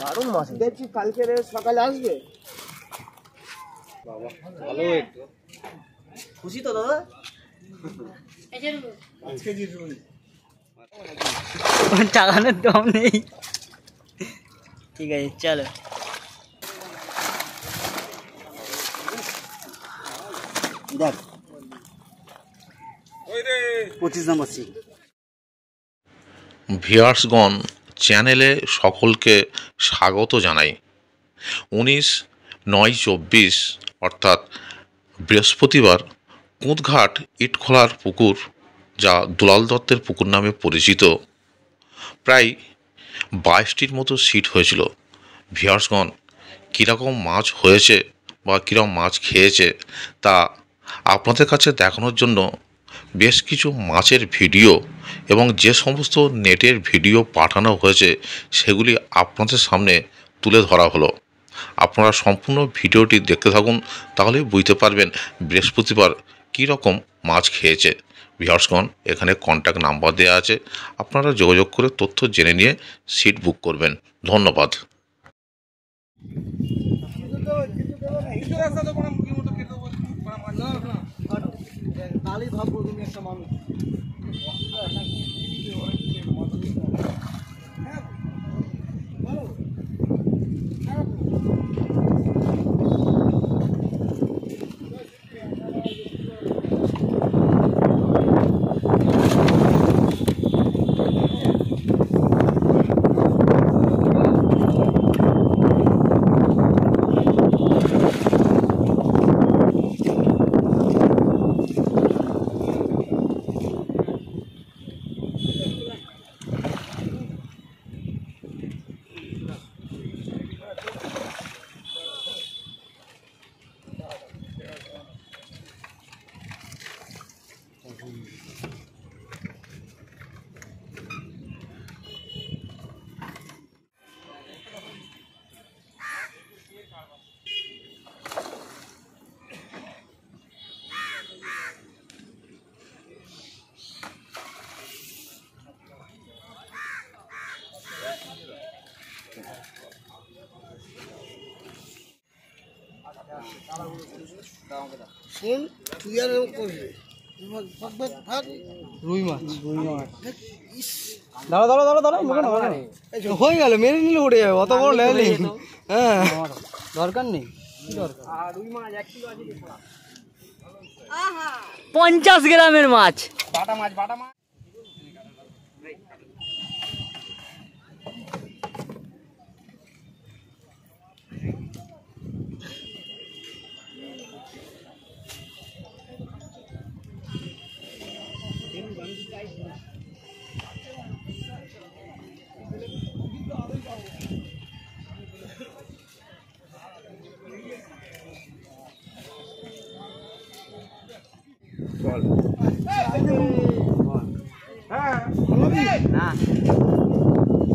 দারুণ মাছ দেখছি, কালকে সকালে আসবে। বাবা ভালো, একটু খুশি তো দাদা? চালানোর দম নেই। ঠিক আছে চলো। দেখ 25 নম্বর সিট। ভিউয়ার্সগণ, চ্যানেলে সকলকে স্বাগত জানাই। 19/9/24 অর্থাৎ বৃহস্পতিবার কুঁদঘাট ইটখোলার পুকুর, যা দুলাল দত্তের পুকুর নামে পরিচিত, প্রায় 22টির মতো সিট হয়েছিল। ভিউয়ার্সগণ, কীরকম মাছ হয়েছে বা কীরকম মাছ খেয়েছে তা আপনাদের কাছে দেখানোর জন্য বেশ কিছু মাছের ভিডিও এবং যে সমস্ত নেটের ভিডিও পাঠানো হয়েছে সেগুলি আপনাদের সামনে তুলে ধরা হলো। আপনারা সম্পূর্ণ ভিডিওটি দেখতে থাকুন, তাহলেই বুঝতে পারবেন বৃহস্পতিবার কী রকম মাছ খেয়েছে। ভিউয়ার্সগণ, এখানে কন্ট্যাক্ট নাম্বার দেওয়া আছে, আপনারা যোগাযোগ করে তথ্য জেনে নিয়ে সিট বুক করবেন। ধন্যবাদ। তাহলেই ভাববো তুমি একটা মানুষ। শোন, তুই আর করবি রুই মাছ। দাঁড়া দাঁড়া দাঁড়া দাঁড়া, হয়ে গেল, মেরে নিলে উঠে যাবে, অত বড় লেগে নেই। হ্যাঁ দরকার নেই, কি দরকার। 50 গ্রামের মাছ, বাটা মাছ, বাটা মাছ।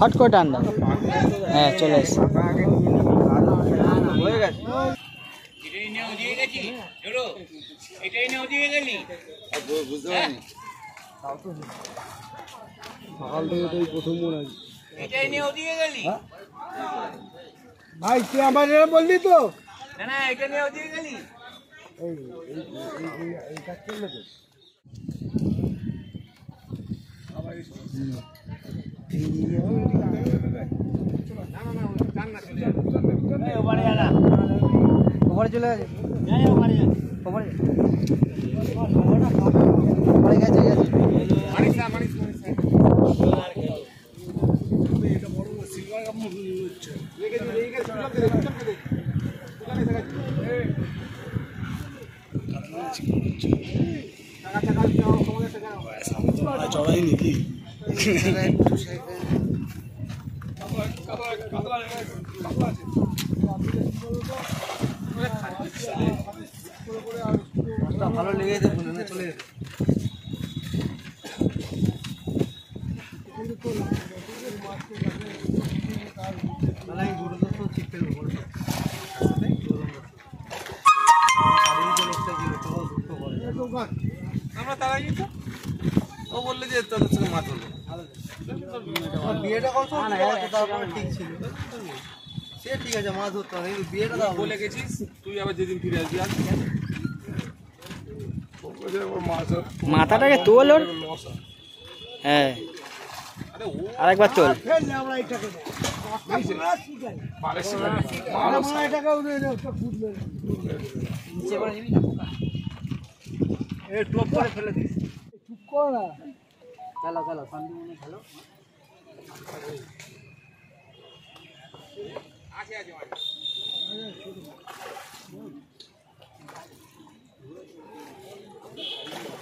হট করে টান দাও। হ্যাঁ চলে এসে সকাল থেকে তো প্রথম মনে হয় ভাই, তুই আমার বললি তো না, এটা নিয়ে ওদিকে গেলি। এই কাজ করলে তো ওপরে চলে গেছে, ওপরে গেছে গেছে। চড়াই নাকি ভালো লেগেছে, চলে যেতে। আমরা তারাই তো ও বললে যে তোর সঙ্গে মাছ হলো, বিয়েটা ঠিক ছিল সে ঠিক আছে মাছ ধরতে হবে বিয়েটা দাও বলে গেছিস তুই আবার যেদিন ফিরে আসবি মাথাটাকে তোল ওর হ্যাঁ আরেকবার তোল টপ করে ফেলে দিস চুপ কর না খেলো খেলো শান্তি মনে খেলো আছে আছে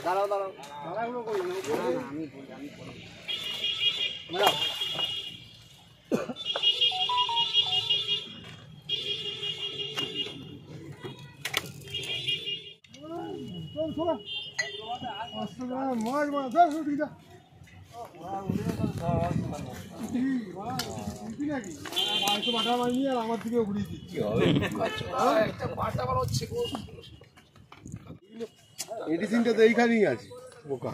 দাঁড়াও দাঁড়াও দাঁড়াগুলো করি না আমি বলি আমি পড়ি দাঁড়াও আমার দিকে ঘুরিয়ে দিচ্ছি এডিসিনটা তো এইখানেই আছে বোকা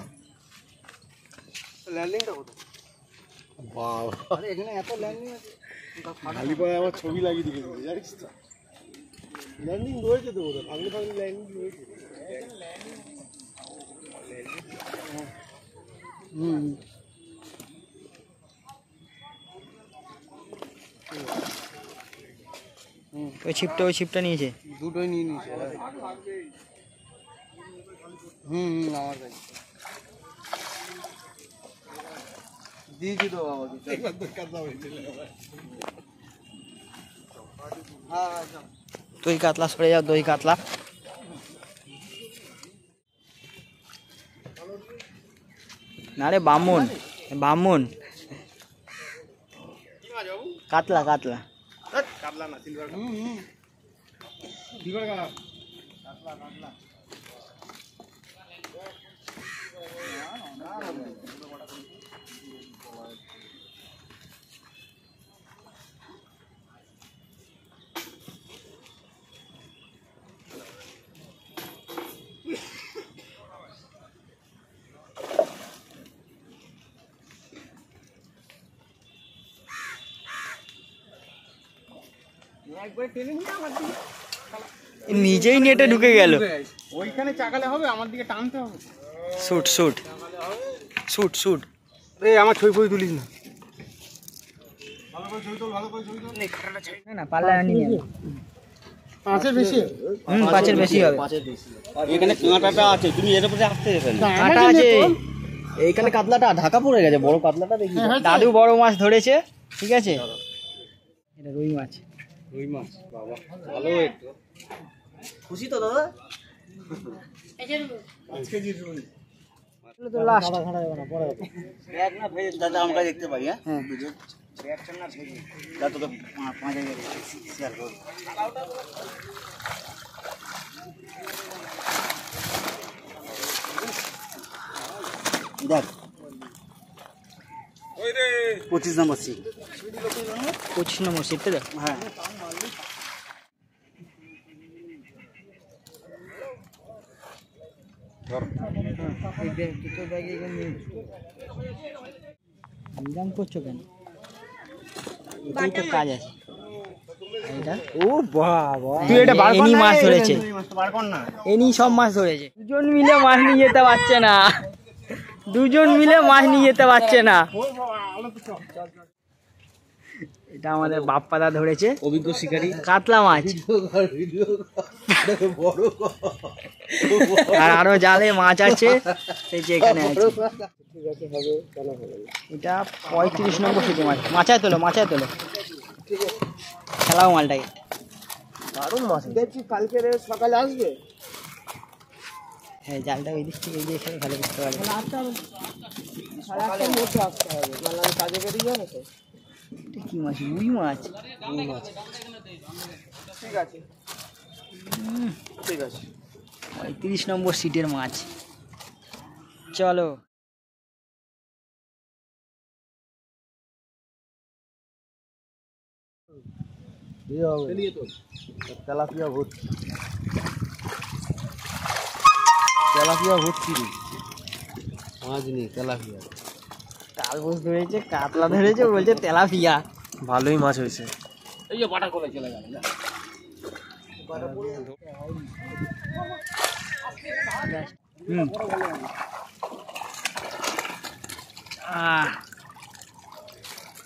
ল্যান্ডিংটা কোথায় বাবা এখানে এত ল্যান্ডিং আছে খালি পায়ে আমার ছবি লাগিয়ে দিয়েছে জানিস তো ল্যান্ডিং রয়েছে তো ওদের ফাগলি ফাগলি ল্যান্ডিং রয়েছে ওই ছিপটা নিয়েছে দুটোই নিয়ে নিয়েছে আমার কাছে দিয়েছি তো বাবাকে দই কাতলা সরে যাও দই কাতলা না রে বামুন বামুন কাতলা কাতলা কাতলা না সিলভার সিলভার কাতলা কাতলা নিজেই নেটে ঢুকে গেল ওইখানে চাকালে হবে আমার দিকে টানতে হবে শুট শুট শুট শুট রে আমার ছবি ফই তুলিস না ভালো করে ছবি তোল ভালো করে ছবি তোল নে কাটাটা ছাই না পাল্লা নিয়ে নে পাঁচের বেশি পাঁচের বেশি হবে পাঁচের বেশি এখানে কাঁটাটা আছে তুমি এর উপরে আসতে দেবেন কাঁটা আছে এইখানে কাতলাটা ঢাকা পড়ে গেছে বড় কাতলাটা দেখি দাদু বড় মাছ ধরেছে ঠিক আছে এটা রুই মাছ বাবা ভালো একটু খুশি তো দাদা আজকে জি রুই তো লাস্ট ঘাড়া যাবে না পরে ব্যাগ না ভেজ দাদা আমরা দেখতে পাই হ্যাঁ বুঝো ব্যাগ না ভেজ দাদা তো 5000 শেয়ার করো দেখ ওই রে 25 নম্বর সিট 25 নম্বর সিটে দেখ হ্যাঁ নিলাম করছো কেন এটাই তো কাজ আছে ও বাবা তুই এটা এনি মাছ ধরেছে এনি সব মাছ ধরেছে দুজন মিলে মাছ নিয়ে যেতে পারছে না দুজন মিলে মাছ নিয়ে যেতে পারছে না এটা আমাদের বাপ্পাদা ধরেছে অভিজ্ঞ শিকারী কাতলা মাছ আর আরো জালে মাছ আছে এই যে এখানে আছে এটা 35 নম্বর সিটে মাছ মাচায় তোলো খেলাও মালটাকে দারুণ মাছ দেখছি কালকে সকালে আসবে হ্যাঁ জালটা ওই দিক থেকে এখানে ভালো করতে পারবে আসতে হবে কাজে বেরিয়ে যাবে তো কি মাছ রুই মাছ ঠিক আছে 35 নম্বর সিটের মাছ চলো তেলাপিয়া ভর্তি মাছ নেই তেলাপিয়া কালবোস ধরেছে, কাতলা ধরেছে, বলছে তেলাপিয়া। ভালোই মাছ হয়েছে। এই যে বাটা করে চলে গেল না।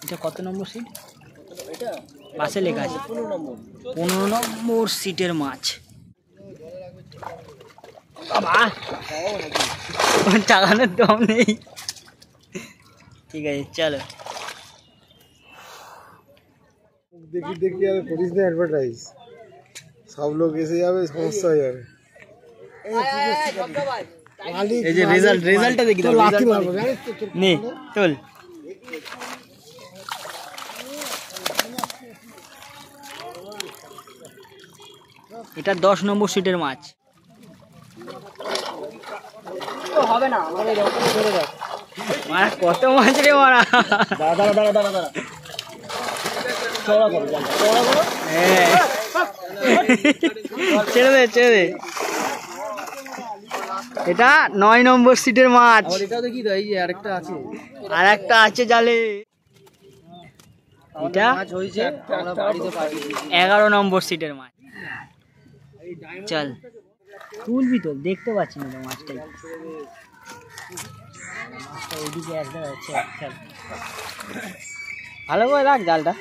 এটা কত নম্বর সিট? পাশে লেখা আছে 15 নম্বর সিটের মাছ। বাবা চালানোর দম নেই। ঠিক আছে চলো। দেখি দেখি আর করিস না অ্যাডভার্টাইজ, সব লোক এসে যাবে, সমস্যা হয়ে যাবে। এই যে রেজাল্টটা দেখি দাও। নে চল। এটা 10 নম্বর সিটের মাছ। হবে না আমাদের ওখানে ধরে দাও। মারা কত মাছ রে মারা। দাঁড়া চড়া করো চড়া করো। হ্যাঁ ছেড়ে দে। এটা 9 নম্বর সিটের মাছ। এটাও দেখি তো, এই যে আরেকটা আছে, আর একটা আছে জালে। এটা মাছ হয়েছে, আমরা বাড়িতে পাঠিয়ে দিয়েছি। 11 নম্বর সিটের মাছ। চল তুলবি তো, দেখতে পাচ্ছি না মাছটাই। মাছটা ওইদিকে একদম আছে। চল ভালো করে রাখ জালটা।